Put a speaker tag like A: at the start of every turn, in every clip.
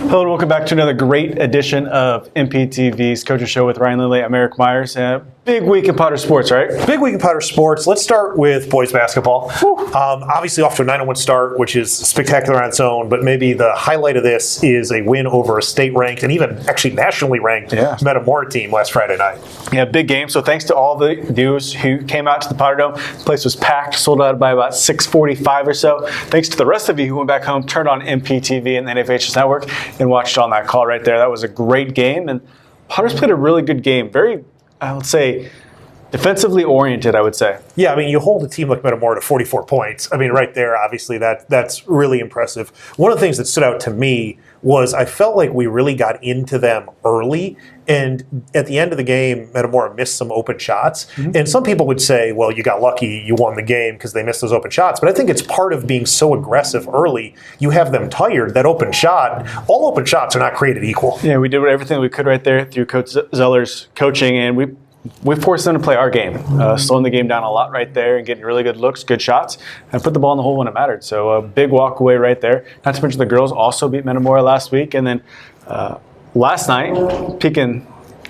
A: Hello and welcome back to another great edition of MPTV's Coaches Show with Ryan Lindley. I'm Eric Myers. Big week in Potter Sports, right?
B: Big week in Potter Sports. Let's start with boys basketball. Obviously off to a 9-1 start, which is spectacular on its own, but maybe the highlight of this is a win over a state-ranked and even actually nationally ranked Metamora team last Friday night.
A: Yeah, big game. So thanks to all the viewers who came out to the Potter Dome. The place was packed, sold out by about 6:45 or so. Thanks to the rest of you who went back home, turned on MPTV and the NFHS Network and watched on that call right there. That was a great game, and Potter's played a really good game. Very, I would say, defensively oriented, I would say.
B: Yeah, I mean, you hold a team like Metamora to 44 points. I mean, right there, obviously, that's really impressive. One of the things that stood out to me was I felt like we really got into them early, and at the end of the game, Metamora missed some open shots. And some people would say, well, you got lucky, you won the game because they missed those open shots. But I think it's part of being so aggressive early. You have them tired. That open shot, all open shots are not created equal.
A: Yeah, we did everything we could right there through Coach Zeller's coaching, and we forced them to play our game, slowing the game down a lot right there and getting really good looks, good shots, and put the ball in the hole when it mattered. So a big walk away right there. Not to mention the girls also beat Metamora last week. And then last night,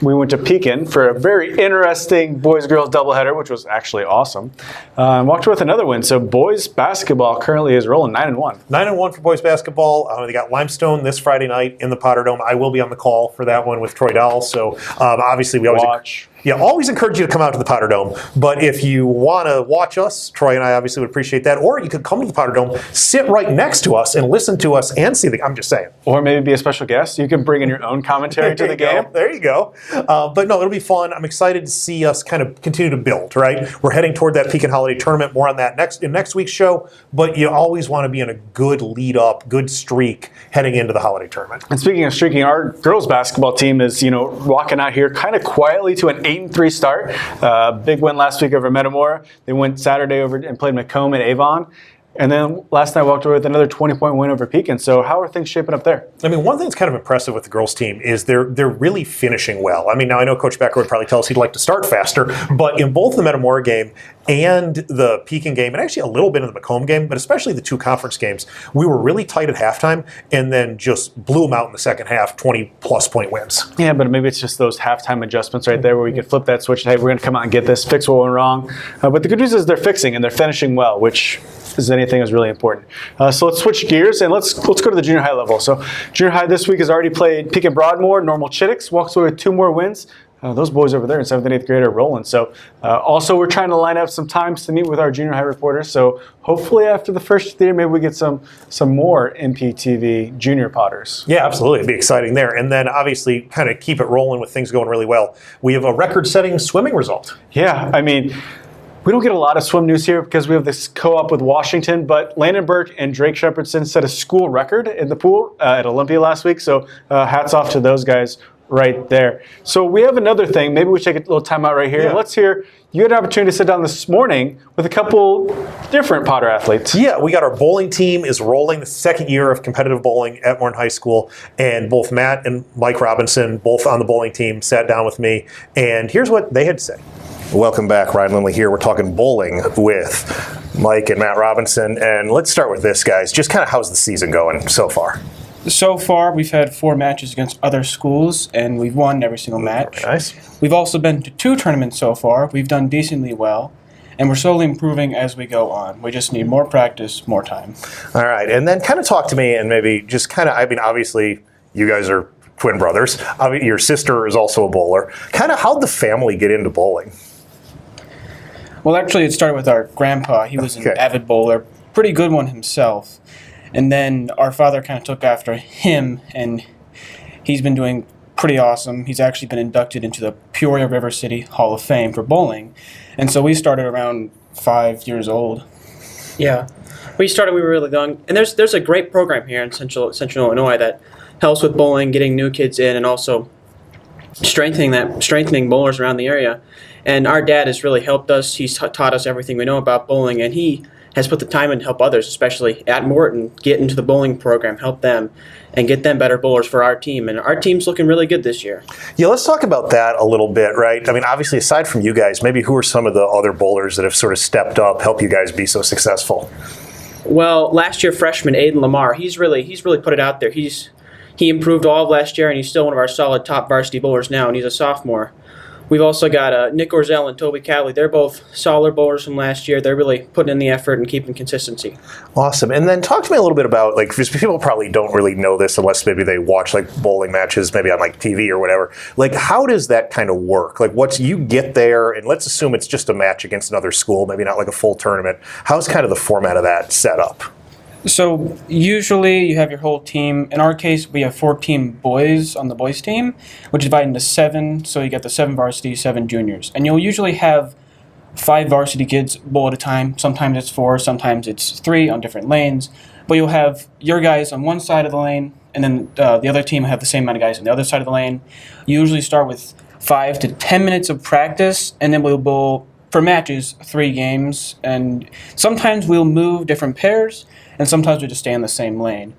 A: we went to Pekin for a very interesting boys-girls doubleheader, which was actually awesome. And walked away with another win. So boys basketball currently is rolling 9-1.
B: 9-1 for boys basketball. They got Limestone this Friday night in the Potter Dome. I will be on the call for that one with Troy Dowell. So obviously we always always encourage you to come out to the Potter Dome. But if you want to watch us, Troy and I obviously would appreciate that. Or you could come to the Potter Dome, sit right next to us, and listen to us and see the. I'm just saying.
A: Or maybe be a special guest. You can bring in your own commentary to the game.
B: There you go. But no, it'll be fun. I'm excited to see us kind of continue to build. Right, we're heading toward that Pekin Holiday Tournament. More on that in next week's show. But you always want to be in a good lead up, good streak heading into the Holiday Tournament.
A: And speaking of streaking, our girls basketball team is walking out here kind of quietly to an 8-3 start. Big win last week over Metamora. They went Saturday over and played Macomb and Avon. And then last night walked away with another 20-point win over Pekin. So how are things shaping up there?
B: I mean, one thing that's kind of impressive with the girls' team is they're really finishing well. I mean, now I know Coach Becker would probably tell us he'd like to start faster, but in both the Metamora game and the Pekin game, and actually a little bit in the Macomb game, but especially the two conference games, we were really tight at halftime and then just blew them out in the second half, 20-plus point wins.
A: Yeah, but maybe it's just those halftime adjustments right there where we could flip that switch. Hey, we're going to come out and get this, fix what went wrong. But the good news is they're fixing and they're finishing well, which is really important. So let's switch gears and let's go to the junior high level. So junior high this week has already played Pekin Broadmoor, Normal Chittix, walks away with 2 more wins. Those boys over there in 7th and 8th grade are rolling. So also we're trying to line up some times to meet with our junior high reporters. So hopefully after the first of the year, maybe we get some more MPTV junior Potters.
B: Yeah, absolutely. It'd be exciting there. And then obviously kind of keep it rolling with things going really well. We have a record-setting swimming result.
A: Yeah, I mean, we don't get a lot of swim news here because we have this co-op with Washington, but Landon Burke and Drake Shepherdson set a school record in the pool at Olympia last week. So hats off to those guys right there. So we have another thing. Maybe we take a little time out right here.
B: Yeah.
A: Let's hear, you had an opportunity to sit down this morning with a couple different Potter athletes.
B: Yeah, we got our bowling team is rolling the second year of competitive bowling at Warren High School, and both Matt and Mike Robinson, both on the bowling team, sat down with me, and here's what they had to say. Welcome back, Ryan Lindley here. We're talking bowling with Mike and Matt Robinson, and let's start with this, guys. Just kind of how's the season going so far?
C: So far, we've had 4 matches against other schools, and we've won every single match.
B: Very nice.
C: We've also been to 2 tournaments so far. We've done decently well, and we're slowly improving as we go on. We just need more practice, more time.
B: All right, and then kind of talk to me and maybe just kind of, I mean, obviously, you guys are twin brothers. I mean, your sister is also a bowler. Kind of how'd the family get into bowling?
C: Well, actually, it started with our grandpa. He was an avid bowler, pretty good one himself. And then our father kind of took after him, and he's been doing pretty awesome. He's actually been inducted into the Peoria River City Hall of Fame for bowling. And so we started around 5 years old.
D: Yeah. We were really young. And there's a great program here in Central Illinois that helps with bowling, getting new kids in, and also strengthening bowlers around the area. And our dad has really helped us. He's taught us everything we know about bowling, and he has put the time in to help others, especially at Morton, get into the bowling program, help them, and get them better bowlers for our team. And our team's looking really good this year.
B: Yeah, let's talk about that a little bit, right? I mean, obviously, aside from you guys, maybe who are some of the other bowlers that have sort of stepped up, help you guys be so successful?
D: Well, last year freshman Aiden Lamar, he's really put it out there. He's He improved all of last year, and he's still one of our solid top varsity bowlers now, and he's a sophomore. We've also got Nick Orzel and Toby Cowley. They're both solid bowlers from last year. They're really putting in the effort and keeping consistency.
B: Awesome. And then talk to me a little bit about, like, because people probably don't really know this unless maybe they watch like bowling matches, maybe on like TV or whatever. Like, how does that kind of work? Like, you get there, and let's assume it's just a match against another school, maybe not like a full tournament. How's kind of the format of that set up?
C: So usually you have your whole team. In our case, we have 14 boys on the boys team, which is divided into 7. So you get the 7 varsity, 7 juniors. And you'll usually have 5 varsity kids bowl at a time. Sometimes it's 4, sometimes it's 3 on different lanes. But you'll have your guys on one side of the lane, and then the other team will have the same amount of guys on the other side of the lane. You usually start with 5 to 10 minutes of practice, and then we'll bowl for matches 3 games. And sometimes we'll move different pairs, and sometimes we just stay in the same lane.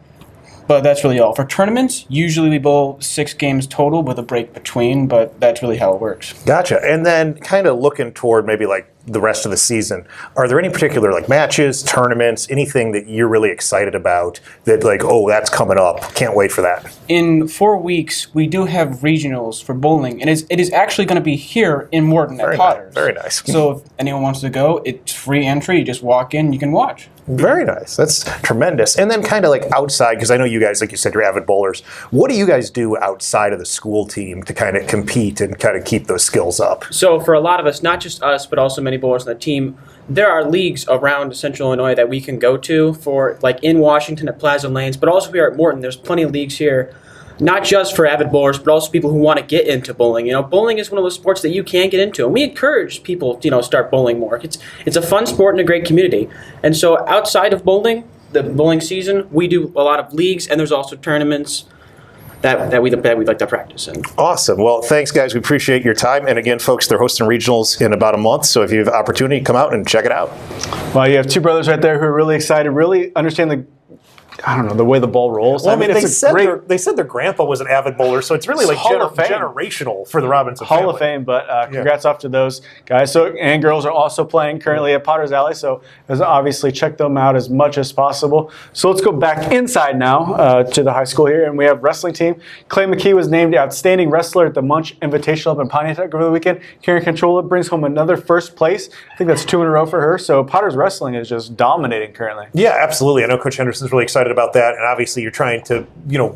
C: But that's really all. For tournaments, usually we bowl 6 games total with a break between, but that's really how it works.
B: Gotcha. And then kind of looking toward maybe like the rest of the season, are there any particular like matches, tournaments, anything that you're really excited about that like, oh, that's coming up, can't wait for that?
C: In 4 weeks, we do have regionals for bowling, and it is actually going to be here in Morton at Potter's.
B: Very nice.
C: So if anyone wants to go, it's free entry. You just walk in, you can watch.
B: Very nice. That's tremendous. And then kind of like outside, because I know you guys, like you said, you're avid bowlers. What do you guys do outside of the school team to kind of compete and kind of keep those skills up?
D: So for a lot of us, not just us, but also many bowlers on the team, there are leagues around Central Illinois that we can go to for, like in Washington at Plaza Lanes, but also here at Morton. There's plenty of leagues here, not just for avid bowlers, but also people who want to get into bowling. You know, bowling is one of those sports that you can get into, and we encourage people to, start bowling more. It's a fun sport and a great community. And so outside of bowling, the bowling season, we do a lot of leagues, and there's also tournaments that we'd like to practice in.
B: Awesome. Well, thanks, guys. We appreciate your time. And again, folks, they're hosting regionals in about a month, so if you have opportunity, come out and check it out.
A: Well, you have 2 brothers right there who are really excited, really understand the way the ball rolls.
B: Well, I mean, they said their grandpa was an avid bowler, so it's really like generational for the Robinson family.
A: Hall of Fame, but congrats off to those guys. So, and girls are also playing currently at Potter's Alley, so obviously check them out as much as possible. So let's go back inside now to the high school here, and we have wrestling team. Clay McKee was named Outstanding Wrestler at the Munch Invitational up in Pontiac over the weekend. Karen Controlla brings home another first place. I think that's 2 in a row for her. So Potter's Wrestling is just dominating currently.
B: Yeah, absolutely. I know Coach Henderson's really excited about that, and obviously you're trying to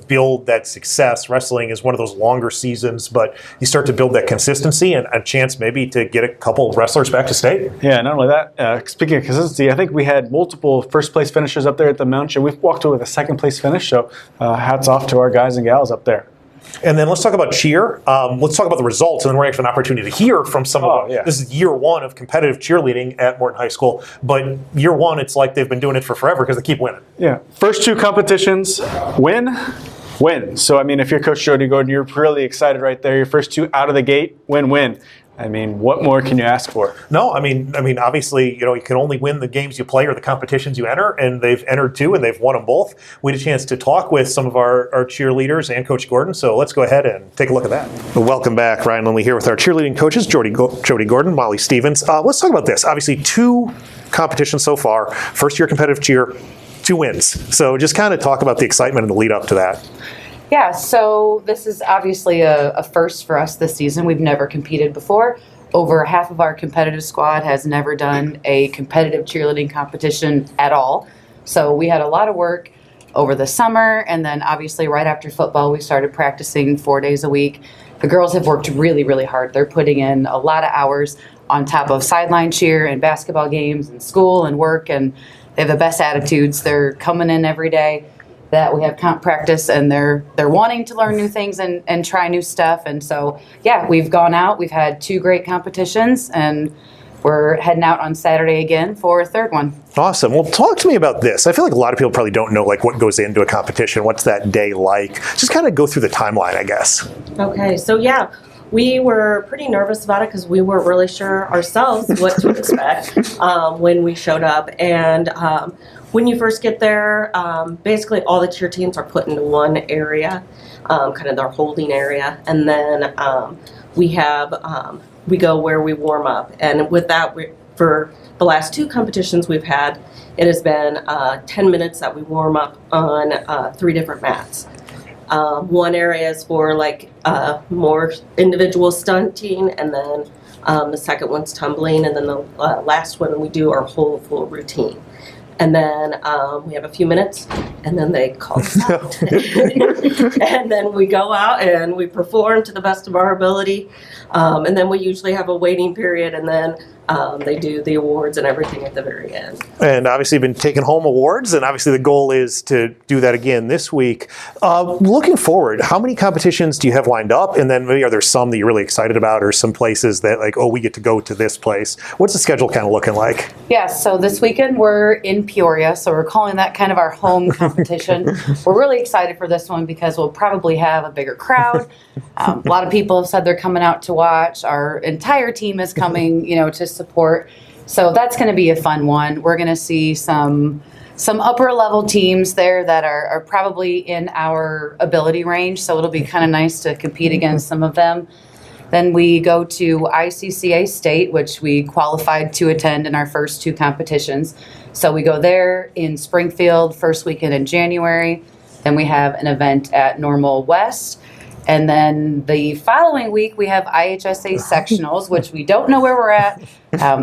B: build that success. Wrestling is one of those longer seasons, but you start to build that consistency and a chance maybe to get a couple wrestlers back to state.
A: Yeah, not only that, speaking of consistency, I think we had multiple first place finishers up there at the Munch, and we've walked away with a second place finish, so hats off to our guys and gals up there.
B: And then let's talk about cheer. Let's talk about the results, and then we're actually an opportunity to hear from some of them. Yeah. This is year 1 of competitive cheerleading at Morton High School, but year 1, it's like they've been doing it for forever because they keep winning.
A: Yeah, first 2 competitions, win. So, I mean, if you're Coach Jody Gordon, you're really excited right there. Your first 2 out of the gate, win. I mean, what more can you ask for?
B: No, I mean, obviously, you can only win the games you play or the competitions you enter, and they've entered 2, and they've won them both. We had a chance to talk with some of our cheerleaders and Coach Gordon, so let's go ahead and take a look at that. Well, welcome back, Ryan Lindley here with our cheerleading coaches, Jody Gordon, Molly Stevens. Let's talk about this. Obviously, 2 competitions so far. First year competitive cheer, 2 wins. So just kind of talk about the excitement and the lead up to that.
E: Yeah, so this is obviously a first for us this season. We've never competed before. Over half of our competitive squad has never done a competitive cheerleading competition at all. So we had a lot of work over the summer, and then obviously right after football we started practicing 4 days a week. The girls have worked really, really hard. They're putting in a lot of hours on top of sideline cheer and basketball games and school and work, and they have the best attitudes. They're coming in every day that we have comp practice, and they're wanting to learn new things and try new stuff. And so, yeah, we've gone out. We've had 2 great competitions, and we're heading out on Saturday again for a 3rd one.
B: Awesome. Well, talk to me about this. I feel like a lot of people probably don't know what goes into a competition. What's that day like? Just kind of go through the timeline, I guess.
F: Okay, so yeah, we were pretty nervous about it because we weren't really sure ourselves what to expect when we showed up. And when you first get there, basically all the cheer teams are put into one area, kind of their holding area, and then we go where we warm up. And with that, for the last 2 competitions we've had, it has been 10 minutes that we warm up on 3 different mats. One area is for like more individual stunting, and then the second one's tumbling, and then the last one we do our whole full routine. And then we have a few minutes, and then they call us out. And then we go out and we perform to the best of our ability. And then we usually have a waiting period, and then they do the awards and everything at the very end.
B: And obviously you've been taking home awards, and obviously the goal is to do that again this week. Looking forward, how many competitions do you have lined up? And then maybe are there some that you're really excited about, or some places that like, oh, we get to go to this place? What's the schedule kind of looking like?
E: Yeah, so this weekend we're in Peoria, so we're calling that kind of our home competition. We're really excited for this one because we'll probably have a bigger crowd. A lot of people have said they're coming out to watch. Our entire team is coming, to support. So that's going to be a fun one. We're going to see some upper level teams there that are probably in our ability range. So it'll be kind of nice to compete against some of them. Then we go to ICCA State, which we qualified to attend in our first 2 competitions. So we go there in Springfield, first weekend in January. Then we have an event at Normal West. And then the following week, we have IHSA sectionals, which we don't know where we're at.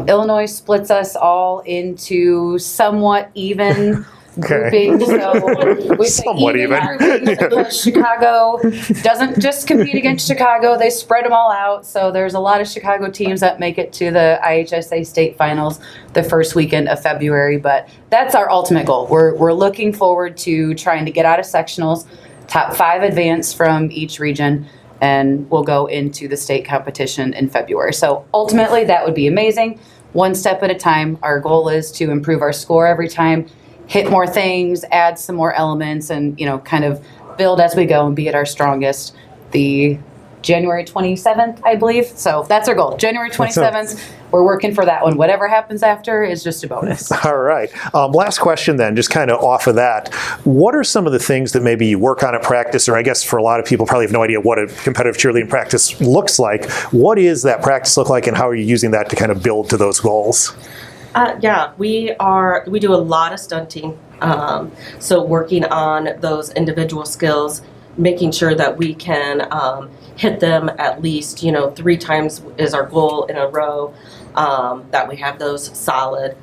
E: Illinois splits us all into somewhat even groupings. So we say
B: Somewhat even.
E: Because Chicago doesn't just compete against Chicago. They spread them all out. So there's a lot of Chicago teams that make it to the IHSA state finals the first weekend of February. But that's our ultimate goal. We're looking forward to trying to get out of sectionals. Top 5 advance from each region, and we'll go into the state competition in February. So ultimately, that would be amazing. One step at a time. Our goal is to improve our score every time, hit more things, add some more elements, and kind of build as we go and be at our strongest. The January 27th, I believe. So that's our goal. January 27th. We're working for that one. Whatever happens after is just a bonus.
B: All right. Last question then, just kind of off of that. What are some of the things that maybe you work on at practice, or I guess for a lot of people probably have no idea what a competitive cheerleading practice looks like. What is that practice look like, and how are you using that to kind of build to those goals?
F: Yeah, we do a lot of stunting. So working on those individual skills, making sure that we can hit them at least 3 times is our goal in a row, that we have those solid.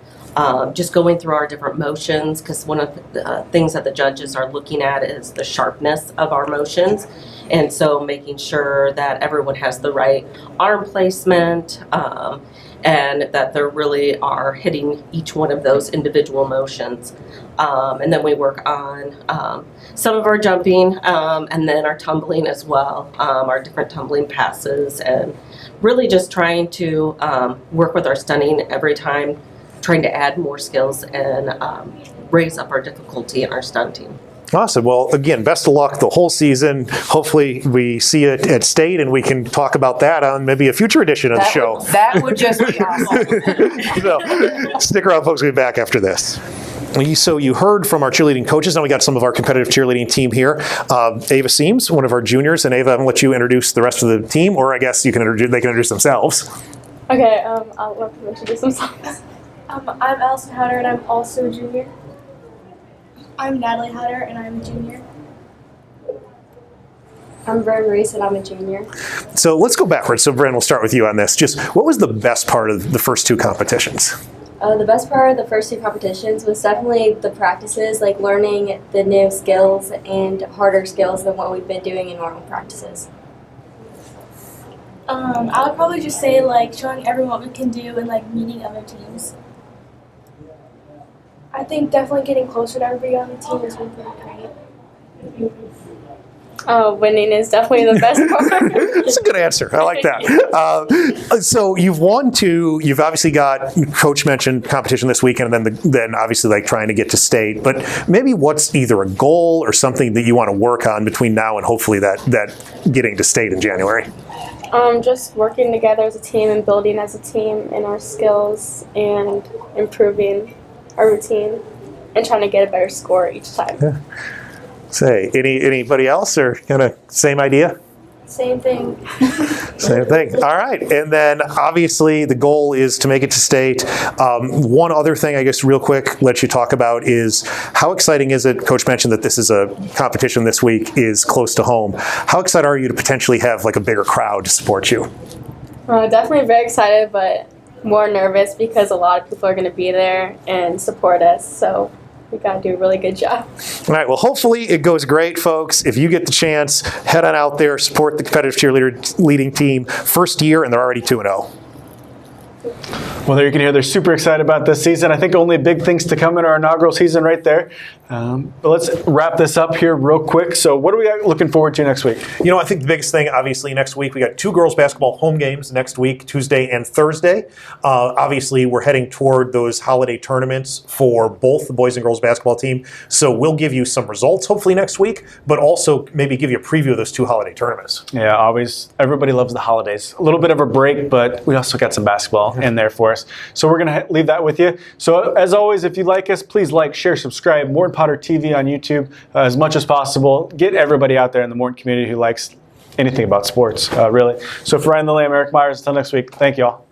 F: Just going through our different motions, because one of the things that the judges are looking at is the sharpness of our motions, and so making sure that everyone has the right arm placement, and that they really are hitting each one of those individual motions. And then we work on some of our jumping, and then our tumbling as well, our different tumbling passes, and really just trying to work with our stunning every time, trying to add more skills and raise up our difficulty in our stunting.
B: Awesome. Well, again, best of luck the whole season. Hopefully we see it at state, and we can talk about that on maybe a future edition of the show.
E: That would just be awesome.
B: So, stick around, folks. We'll be back after this. So you heard from our cheerleading coaches. Now we got some of our competitive cheerleading team here. Ava Seams, one of our juniors. And Ava, I'm going to let you introduce the rest of the team, or I guess they can introduce themselves.
G: Okay, I'll let them introduce themselves. I'm Allison Howder, and I'm also a junior. I'm Natalie Howder, and I'm a junior. I'm Bren Reese, and I'm a junior.
B: So let's go backwards. So Bren, we'll start with you on this. Just what was the best part of the first 2 competitions?
G: The best part of the first 2 competitions was definitely the practices, like learning the new skills and harder skills than what we've been doing in normal practices.
H: I would probably just say like showing everyone what we can do and like meeting other teams. I think definitely getting closer to everybody on the team has been pretty great.
G: Winning is definitely the best part.
B: That's a good answer. I like that. So you've won 2. You've obviously got, Coach mentioned competition this weekend, and then obviously like trying to get to state. But maybe what's either a goal or something that you want to work on between now and hopefully that getting to state in January?
G: Just working together as a team and building as a team in our skills and improving our routine and trying to get a better score each time.
B: Yeah. Say, anybody else, or kind of same idea?
H: Same thing.
B: Same thing. All right. And then obviously the goal is to make it to state. One other thing, I guess, real quick, let you talk about is how exciting is it? Coach mentioned that this is a competition this week is close to home. How excited are you to potentially have like a bigger crowd to support you?
G: Definitely very excited, but more nervous because a lot of people are going to be there and support us. So we got to do a really good job.
B: All right. Well, hopefully it goes great, folks. If you get the chance, head on out there, support the competitive cheerleader leading team. First year, and they're already 2-0.
A: Well, there you can hear they're super excited about this season. I think only big things to come in our inaugural season right there. But let's wrap this up here real quick. So what are we looking forward to next week?
B: You know, I think the biggest thing, obviously, next week, we got 2 girls basketball home games next week, Tuesday and Thursday. Obviously, we're heading toward those holiday tournaments for both the boys and girls basketball team. So we'll give you some results, hopefully, next week, but also maybe give you a preview of those 2 holiday tournaments.
A: Yeah, always. Everybody loves the holidays. A little bit of a break, but we also got some basketball in there for us. So we're going to leave that with you. So as always, if you like us, please like, share, subscribe. Morton Potter TV on YouTube as much as possible. Get everybody out there in the Morton community who likes anything about sports, really. So for Ryan Lilly, I'm Eric Myers. Until next week, thank you all.